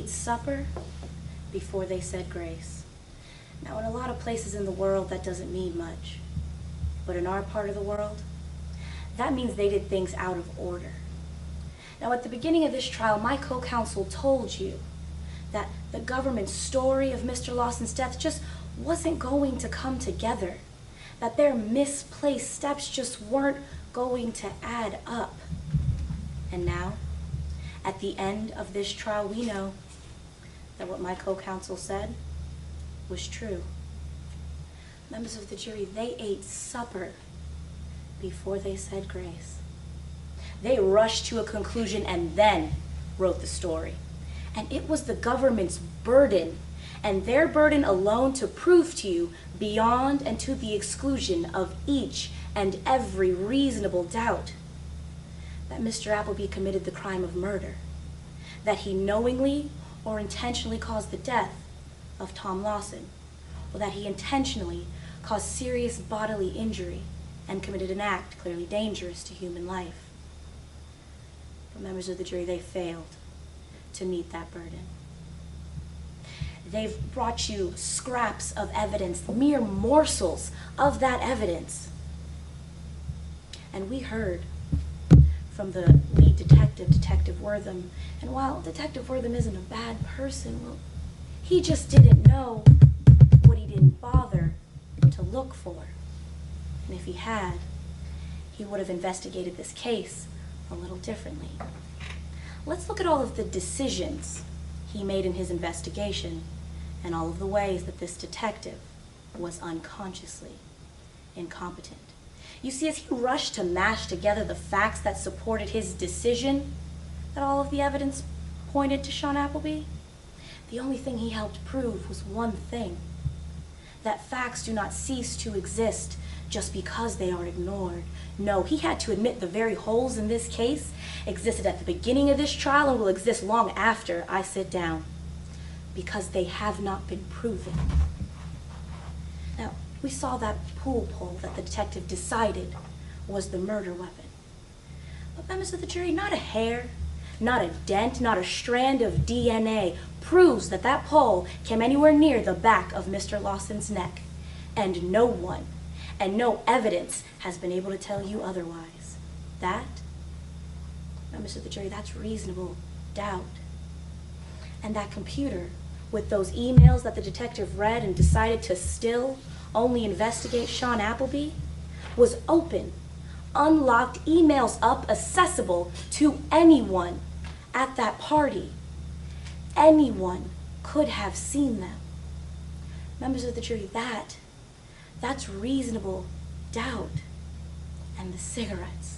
ate supper before they said grace. Now, in a lot of places in the world, that doesn't mean much. But in our part of the world, that means they did things out of order. Now, at the beginning of this trial, my co-counsel told you that the government's story of Mr. Lawson's death just wasn't going to come together, that their misplaced steps just weren't going to add up. And now, at the end of this trial, we know that what my co-counsel said was true. Members of the jury, they ate supper before they said grace. They rushed to a conclusion and then wrote the story. And it was the government's burden, and their burden alone, to prove to you, beyond and to the exclusion of each and every reasonable doubt, that Mr. Appleby committed the crime of murder, that he knowingly or intentionally caused the death of Tom Lawson, or that he intentionally caused serious bodily injury and committed an act clearly dangerous to human life. But members of the jury, they failed to meet that burden. They've brought you scraps of evidence, mere morsels of that evidence. And we heard from the lead detective, Detective Wortham, and while Detective Wortham isn't a bad person, well, he just didn't know what he didn't bother to look for. And if he had, he would have investigated this case a little differently. Let's look at all of the decisions he made in his investigation and all of the ways that this detective was unconsciously incompetent. You see, as he rushed to mash together the facts that supported his decision that all of the evidence pointed to Sean Appleby, the only thing he helped prove was one thing: that facts do not cease to exist just because they are ignored. No, he had to admit the very holes in this case existed at the beginning of this trial and will exist long after I sit down, because they have not been proven. Now, we saw that pool pole that the detective decided was the murder weapon. But members of the jury, not a hair, not a dent, not a strand of DNA proves that that pole came anywhere near the back of Mr. Lawson's neck. And no one, and no evidence has been able to tell you otherwise. That, members of the jury, that's reasonable doubt. And that computer, with those emails that the detective read and decided to still only investigate Sean Appleby, was open, unlocked, emails up, accessible to anyone at that party. Anyone could have seen them. Members of the jury, that's reasonable doubt. And the cigarettes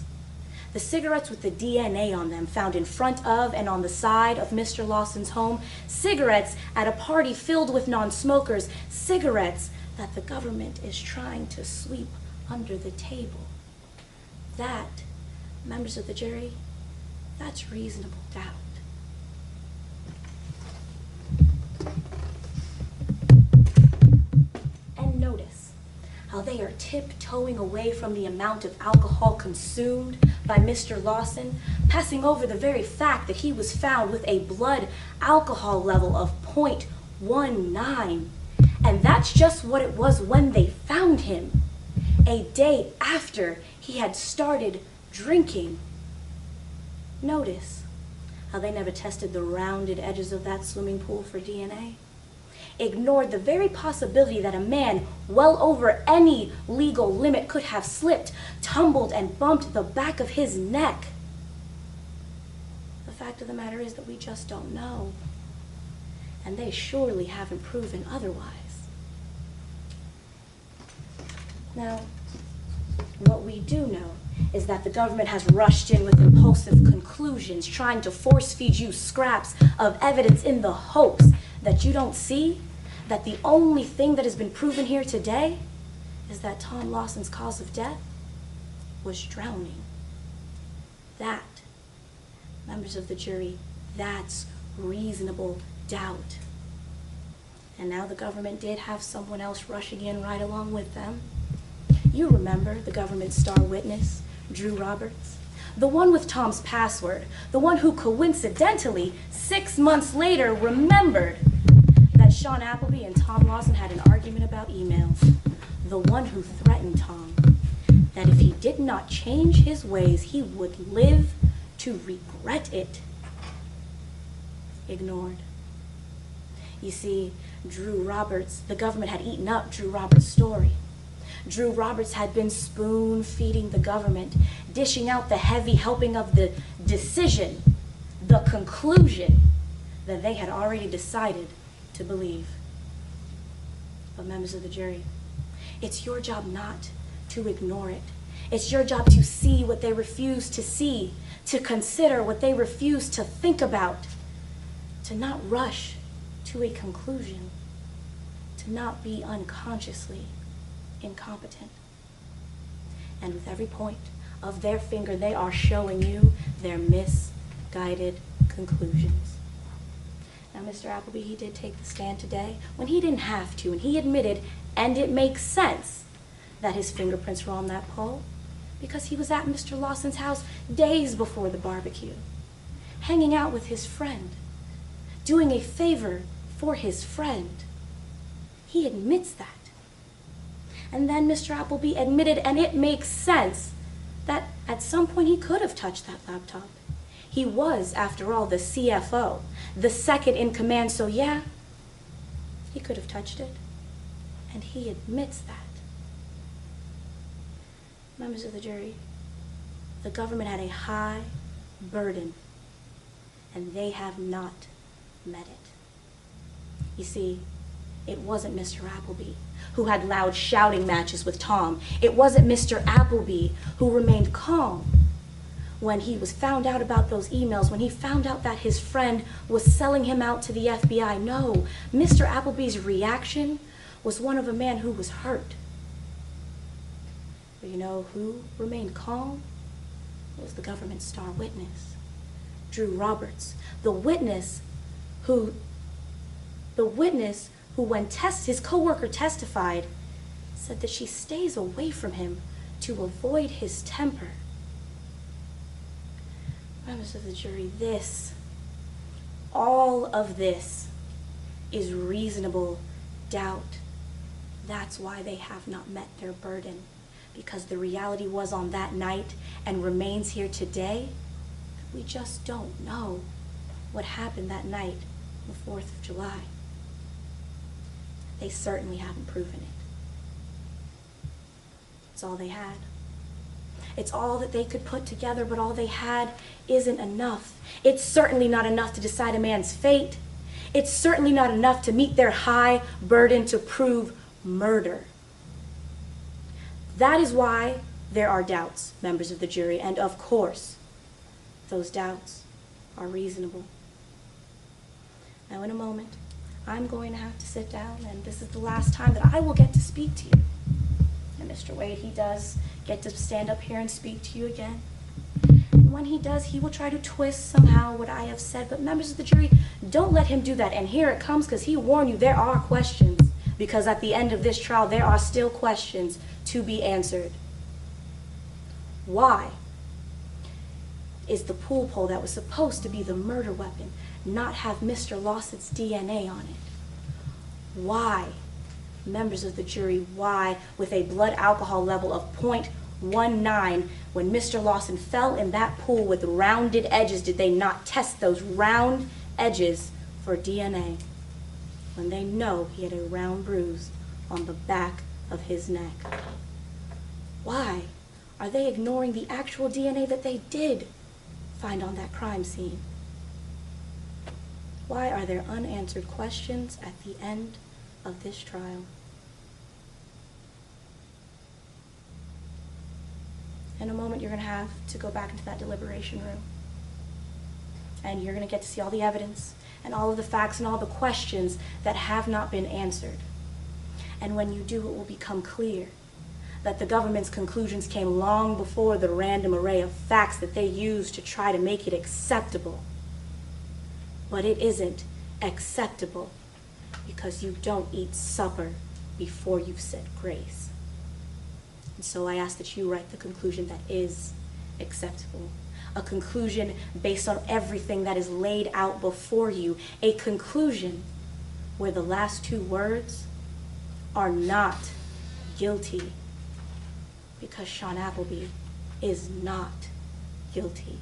with the DNA on them found in front of and on the side of Mr. Lawson's home, cigarettes at a party filled with non-smokers, cigarettes that the government is trying to sweep under the table. That, members of the jury, that's reasonable doubt. And notice how they are tiptoeing away from the amount of alcohol consumed by Mr. Lawson, passing over the very fact that he was found with a blood alcohol level of 0.19. And that's just what it was when they found him, a day after he had started drinking. Notice how they never tested the rounded edges of that swimming pool for DNA. Ignored the very possibility that a man well over any legal limit could have slipped, tumbled, and bumped the back of his neck. The fact of the matter is that we just don't know. And they surely haven't proven otherwise. Now, what we do know is that the government has rushed in with impulsive conclusions, trying to force-feed you scraps of evidence in the hopes that you don't see that the only thing that has been proven here today is that Tom Lawson's cause of death was drowning. That, members of the jury, that's reasonable doubt. And now the government did have someone else rushing in right along with them. You remember the government's star witness, Drew Roberts, the one with Tom's password, the one who coincidentally, 6 months later, remembered that Sean Appleby and Tom Lawson had an argument about emails, the one who threatened Tom that if he did not change his ways, he would live to regret it. Ignored. You see, Drew Roberts, the government had eaten up Drew Roberts' story. Drew Roberts had been spoon-feeding the government, dishing out the heavy helping of the decision, the conclusion that they had already decided to believe. But members of the jury, it's your job not to ignore it. It's your job to see what they refuse to see, to consider what they refuse to think about, to not rush to a conclusion, to not be unconsciously incompetent. And with every point of their finger, they are showing you their misguided conclusions. Now, Mr. Appleby, he did take the stand today when he didn't have to, and he admitted, and it makes sense, that his fingerprints were on that pole because he was at Mr. Lawson's house days before the barbecue, hanging out with his friend, doing a favor for his friend. He admits that. And then Mr. Appleby admitted, and it makes sense, that at some point he could have touched that laptop. He was, after all, the CFO, the second in command, so yeah, he could have touched it. And he admits that. Members of the jury, the government had a high burden, and they have not met it. You see, it wasn't Mr. Appleby who had loud shouting matches with Tom. It wasn't Mr. Appleby who remained calm when he was found out about those emails, when he found out that his friend was selling him out to the FBI. No, Mr. Appleby's reaction was one of a man who was hurt. But you know who remained calm? It was the government's star witness, Drew Roberts, the witness who when his coworker testified, said that she stays away from him to avoid his temper. Members of the jury, all of this is reasonable doubt. That's why they have not met their burden, because the reality was on that night and remains here today. We just don't know what happened that night on the 4th of July. They certainly haven't proven it. It's all they had. It's all that they could put together, but all they had isn't enough. It's certainly not enough to decide a man's fate. It's certainly not enough to meet their high burden to prove murder. That is why there are doubts, members of the jury, and of course, those doubts are reasonable. Now, in a moment, I'm going to have to sit down, and this is the last time that I will get to speak to you. And Mr. Wade, he does get to stand up here and speak to you again. And when he does, he will try to twist somehow what I have said, but members of the jury, don't let him do that. And here it comes, because he warned you there are questions, because at the end of this trial, there are still questions to be answered. Why is the pool pole that was supposed to be the murder weapon not have Mr. Lawson's DNA on it? Why, members of the jury, why, with a blood alcohol level of 0.19, when Mr. Lawson fell in that pool with rounded edges, did they not test those round edges for DNA when they know he had a round bruise on the back of his neck? Why are they ignoring the actual DNA that they did find on that crime scene? Why are there unanswered questions at the end of this trial? In a moment, you're going to have to go back into that deliberation room. And you're going to get to see all the evidence and all of the facts and all the questions that have not been answered. And when you do, it will become clear that the government's conclusions came long before the random array of facts that they used to try to make it acceptable. But it isn't acceptable because you don't eat supper before you've said grace. And so I ask that you write the conclusion that is acceptable. a conclusion based on everything that is laid out before you, a conclusion where the last two words are not guilty, because Sean Appleby is not guilty.